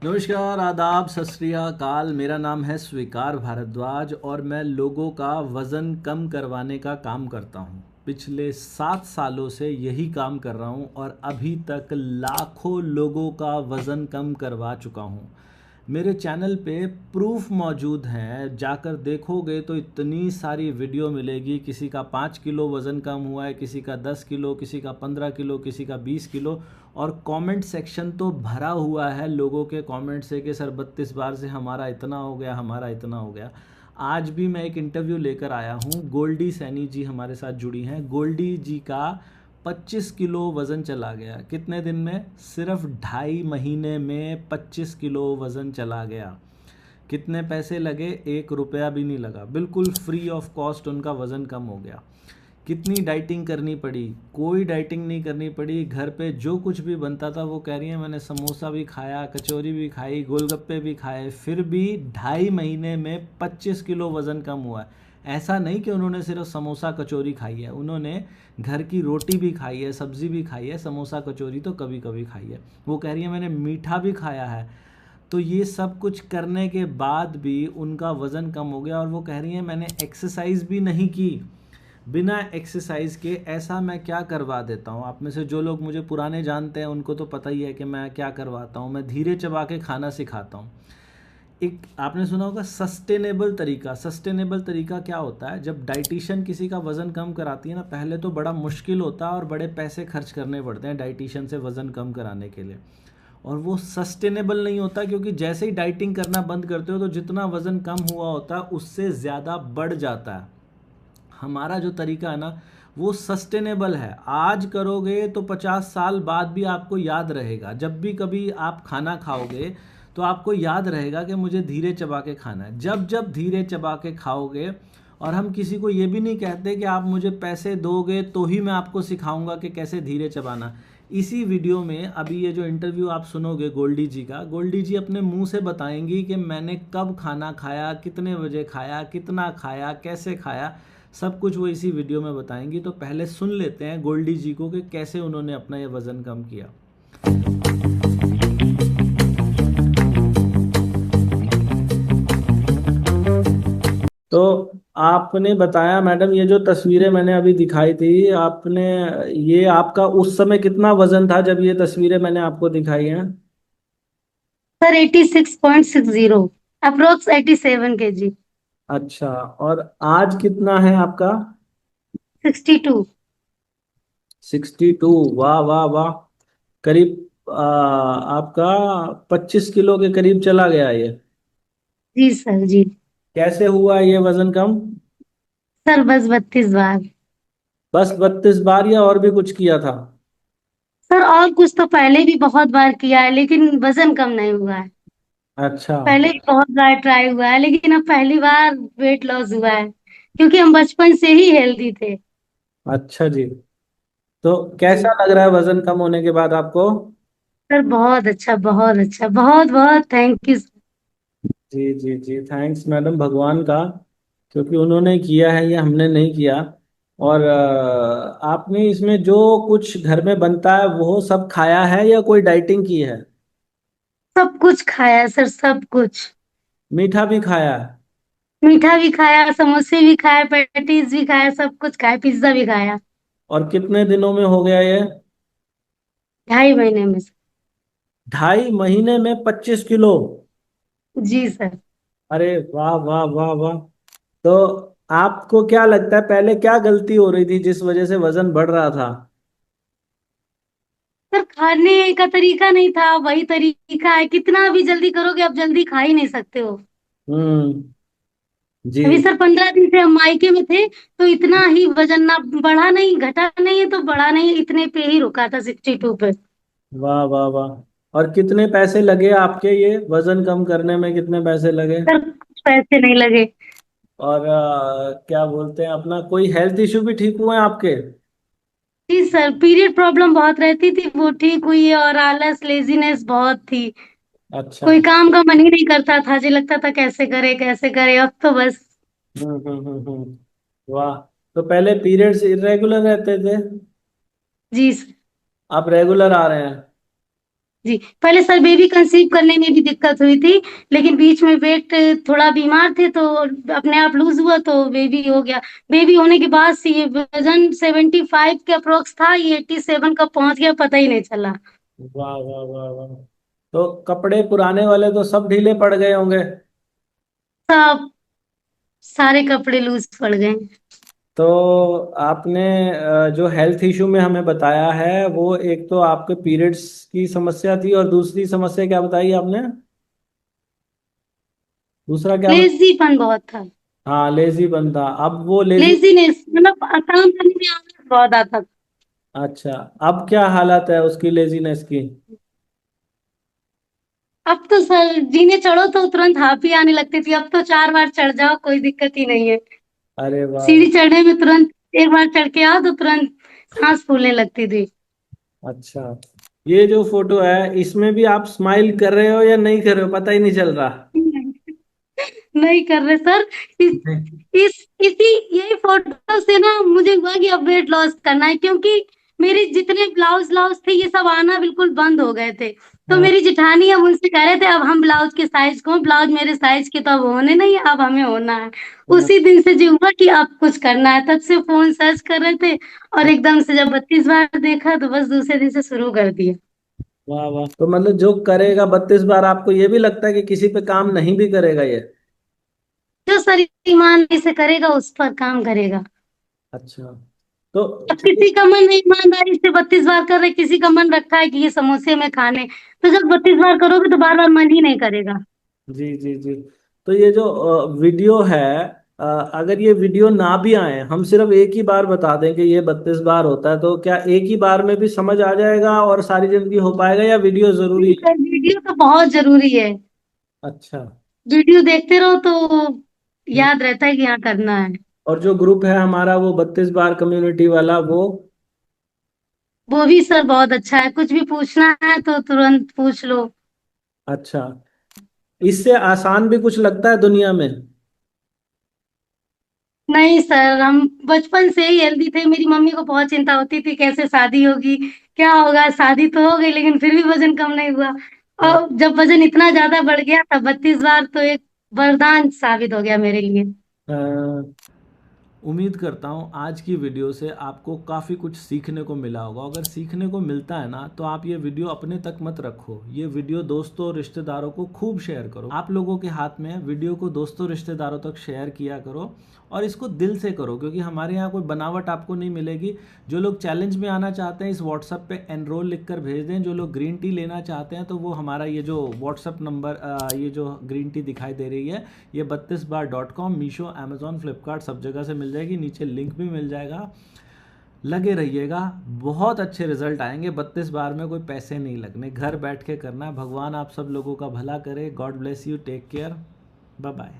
नमस्कार, आदाब, सत श्री अकाल। मेरा नाम है स्वीकार भारद्वाज और मैं लोगों का वज़न कम करवाने का काम करता हूँ। पिछले 7 सालों से यही काम कर रहा हूँ और अभी तक लाखों लोगों का वज़न कम करवा चुका हूँ। मेरे चैनल पे प्रूफ मौजूद हैं, जाकर देखोगे तो इतनी सारी वीडियो मिलेगी। किसी का 5 किलो वज़न कम हुआ है, किसी का 10 किलो, किसी का 15 किलो, किसी का 20 किलो। और कमेंट सेक्शन तो भरा हुआ है लोगों के कमेंट से कि सर 32 बार से हमारा इतना हो गया, हमारा इतना हो गया। आज भी मैं एक इंटरव्यू लेकर आया हूँ। गोल्डी सैनी जी हमारे साथ जुड़ी हैं। गोल्डी जी का 25 किलो वज़न चला गया। कितने दिन में? सिर्फ 2.5 महीने में 25 किलो वज़न चला गया। कितने पैसे लगे? 1 रुपया भी नहीं लगा, बिल्कुल फ्री ऑफ कॉस्ट उनका वज़न कम हो गया। कितनी डाइटिंग करनी पड़ी? कोई डाइटिंग नहीं करनी पड़ी। घर पे जो कुछ भी बनता था, वो कह रही है मैंने समोसा भी खाया, कचौरी भी खाई, गोलगप्पे भी खाए, फिर भी 2.5 महीने में 25 किलो वज़न कम हुआ है। ऐसा नहीं कि उन्होंने सिर्फ समोसा कचौरी खाई है, उन्होंने घर की रोटी भी खाई है, सब्ज़ी भी खाई है, समोसा कचौरी तो कभी कभी खाई है। वो कह रही है मैंने मीठा भी खाया है। तो ये सब कुछ करने के बाद भी उनका वज़न कम हो गया। और वो कह रही हैं मैंने एक्सरसाइज भी नहीं की। बिना एक्सरसाइज के ऐसा मैं क्या करवा देता हूँ। आप में से जो लोग मुझे पुराने जानते हैं उनको तो पता ही है कि मैं क्या करवाता हूँ। मैं धीरे चबा के खाना सिखाता हूँ। एक आपने सुना होगा सस्टेनेबल तरीका। सस्टेनेबल तरीका क्या होता है? जब डाइटिशियन किसी का वज़न कम कराती है ना, पहले तो बड़ा मुश्किल होता है और बड़े पैसे खर्च करने पड़ते हैं डाइटिशियन से वज़न कम कराने के लिए। और वो सस्टेनेबल नहीं होता, क्योंकि जैसे ही डाइटिंग करना बंद करते हो तो जितना वज़न कम हुआ होता है उससे ज़्यादा बढ़ जाता है। हमारा जो तरीका है ना, वो सस्टेनेबल है। आज करोगे तो 50 साल बाद भी आपको याद रहेगा। जब भी कभी आप खाना खाओगे तो आपको याद रहेगा कि मुझे धीरे चबा के खाना है। जब जब धीरे चबा के खाओगे, और हम किसी को ये भी नहीं कहते कि आप मुझे पैसे दोगे तो ही मैं आपको सिखाऊंगा कि कैसे धीरे चबाना। इसी वीडियो में अभी ये जो इंटरव्यू आप सुनोगे गोल्डी जी का, गोल्डी जी अपने मुंह से बताएंगी कि मैंने कब खाना खाया, कितने बजे खाया, कितना खाया, कैसे खाया। सब कुछ वो इसी वीडियो में बताएंगी। तो पहले सुन लेते हैं गोल्डी जी को कि कैसे उन्होंने अपना ये वज़न कम किया। तो आपने बताया मैडम, ये जो तस्वीरें मैंने अभी दिखाई थी आपने, ये आपका उस समय कितना वजन था जब ये तस्वीरें मैंने आपको दिखाई हैं? Sir 86.60, approx 87 kg। अच्छा, और आज कितना है आपका? 62। 62। वाह वाह वाह। करीब आपका 25 किलो के करीब चला गया ये। जी सर जी। कैसे हुआ ये वजन कम? सर बस 32 बार। बस 32 बार या और भी कुछ किया था? सर और कुछ तो पहले भी बहुत बार किया है, लेकिन वजन कम नहीं हुआ है। अच्छा। पहले भी बहुत बार ट्राई हुआ है, लेकिन अब पहली बार वेट लॉस हुआ है, क्योंकि हम बचपन से ही हेल्दी थे। अच्छा जी। तो जी। कैसा लग रहा है वजन कम होने के बाद आपको? सर बहुत अच्छा, बहुत अच्छा, बहुत बहुत थैंक यू। जी जी जी, थैंक्स मैडम भगवान का, क्योंकि उन्होंने किया है, ये हमने नहीं किया। और आपने इसमें जो कुछ घर में बनता है वो सब खाया है या कोई डाइटिंग की है? सब कुछ खाया सर, सब कुछ। मीठा भी खाया है? मीठा भी खाया, समोसे भी खाए, पैटीज भी खाया, सब कुछ खाया, पिज्जा भी खाया। और कितने दिनों में हो गया ये? 2.5 महीने में। 2.5 महीने में 25 किलो? जी सर। अरे वाह वाह वाह वाह। तो आपको क्या लगता है पहले क्या गलती हो रही थी जिस वजह से वजन बढ़ रहा था? सर खाने का तरीका नहीं था, वही तरीका है, कितना भी जल्दी करोगे आप जल्दी खा ही नहीं सकते हो। हम्म। जी। अभी सर 15 दिन से हम मायके में थे, तो इतना ही वजन ना बढ़ा नहीं, घटा नहीं है तो बढ़ा नहीं, इतने पे ही रुका था 62 पे। वाह वाह वाह। और कितने पैसे लगे आपके ये वजन कम करने में, कितने पैसे लगे? सर कुछ पैसे नहीं लगे। और क्या बोलते हैं, अपना कोई हेल्थ इशू भी ठीक हुए हैं आपके? जी सर, पीरियड प्रॉब्लम बहुत रहती थी, वो ठीक हुई है, और आलस लेजीनेस बहुत थी। अच्छा। कोई काम का मन ही नहीं करता था जी, लगता था कैसे करे कैसे करे, अब तो बस। वाह। तो पहले पीरियड्स इरेगुलर रहते थे, जी सर। आप रेगुलर आ रहे हैं? जी, पहले सर बेबी कंसीव करने में भी दिक्कत हुई थी, लेकिन बीच में वेट थोड़ा बीमार थे तो अपने आप लूज़ हुआ तो बेबी हो गया। बेबी होने के बाद से ये वज़न 75 के अप्रॉक्स था, ये 87 कब पहुँच गया पता ही नहीं चला। वाह वाह वाह वाह। तो कपड़े पुराने वाले तो सब ढीले पड़ गए होंगे। सब सारे कपड़े लूज़ पड़ गए। तो आपने जो हेल्थ इशू में हमें बताया है, वो एक तो आपके पीरियड्स की समस्या थी और दूसरी समस्या क्या बताई आपने? दूसरा क्या लेज़ीपन बहुत था। हाँ, लेजी बंदा। अब वो लेजी। लेज़ीनेस मतलब काम करने में आलस बहुत आता था। अच्छा, अब क्या हालत है उसकी, लेजीनेस की? अब तो सर जीने चढ़ो तो तुरंत हांफी आने लगती थी, अब तो 4 बार चढ़ जाओ कोई दिक्कत ही नहीं है। अरे वाह। सीढ़ी चढ़ने में तुरंत एक बार चढ़ के आओ तो तुरंत सांस फूलने लगती थी। अच्छा, ये जो फोटो है इसमें भी आप स्माइल कर रहे हो या नहीं कर रहे हो, पता ही नहीं चल रहा। नहीं कर रहे सर। इसी यही फोटो से ना मुझे हुआ कि अब वेट लॉस करना है, क्योंकि मेरे जितने ब्लाउज ब्लाउज थे ये सब आना बिल्कुल बंद हो गए थे। तो हाँ, मेरी जेठानी अब उनसे कह रहे थे अब हम ब्लाउज के साइज को, ब्लाउज मेरे साइज के तो अब होने नहीं है, अब हमें होना है। हाँ। उसी दिन से जो हुआ कि अब कुछ करना है, तब से फोन सर्च कर रहे थे और एकदम से जब 32 बार देखा तो बस दूसरे दिन से शुरू कर दिया। वाह वाह, तो मतलब जो करेगा 32 बार, आपको ये भी लगता है कि किसी पे काम नहीं भी करेगा ये? जो शरीर ईमानदारी से करेगा उस पर काम करेगा। अच्छा, तो अब चलिए। किसी का मन ईमानदारी से 32 बार कर रहे, किसी का मन रखा है कि ये समोसे में खाने, तो जब 32 बार करोगे तो बार बार मन ही नहीं करेगा। जी जी जी। तो ये जो वीडियो है, अगर ये वीडियो ना भी आए, हम सिर्फ एक ही बार बता दें कि ये 32 बार होता है, तो क्या एक ही बार में भी समझ आ जाएगा और सारी जिंदगी हो पाएगा, या वीडियो जरूरी नहीं है? सर, वीडियो तो बहुत जरूरी है। अच्छा। वीडियो देखते रहो तो हम्म। याद रहता है कि हाँ करना है। और जो ग्रुप है हमारा, वो 32 बार कम्युनिटी वाला, वो? वो भी सर बहुत अच्छा है, कुछ भी पूछना है तो तुरंत पूछ लो। अच्छा, इससे आसान भी कुछ लगता है दुनिया में? नहीं सर, हम बचपन से ही हेल्दी थे, मेरी मम्मी को बहुत चिंता होती थी कैसे शादी होगी, क्या होगा, शादी तो हो गई लेकिन फिर भी वजन कम नहीं हुआ। हाँ। और जब वजन इतना ज्यादा बढ़ गया तब 32 बार तो एक वरदान साबित हो गया मेरे लिए। हाँ। उम्मीद करता हूँ आज की वीडियो से आपको काफ़ी कुछ सीखने को मिला होगा। अगर सीखने को मिलता है ना, तो आप ये वीडियो अपने तक मत रखो, ये वीडियो दोस्तों और रिश्तेदारों को खूब शेयर करो। आप लोगों के हाथ में है, वीडियो को दोस्तों रिश्तेदारों तक शेयर किया करो और इसको दिल से करो, क्योंकि हमारे यहाँ कोई बनावट आपको नहीं मिलेगी। जो लोग चैलेंज में आना चाहते हैं, इस व्हाट्सएप पे एनरोल लिख कर भेज दें। जो लोग ग्रीन टी लेना चाहते हैं तो वो हमारा ये जो व्हाट्सएप नंबर, ये जो ग्रीन टी दिखाई दे रही है, ये 32bar.com, मीशो, अमेजोन, फ्लिपकार्ट सब जगह से मिल जाएगी। नीचे लिंक भी मिल जाएगा। लगे रहिएगा, बहुत अच्छे रिजल्ट आएंगे। 32 बार में कोई पैसे नहीं लगने, घर बैठ के करना है। भगवान आप सब लोगों का भला करे। God bless you, take care, bye bye.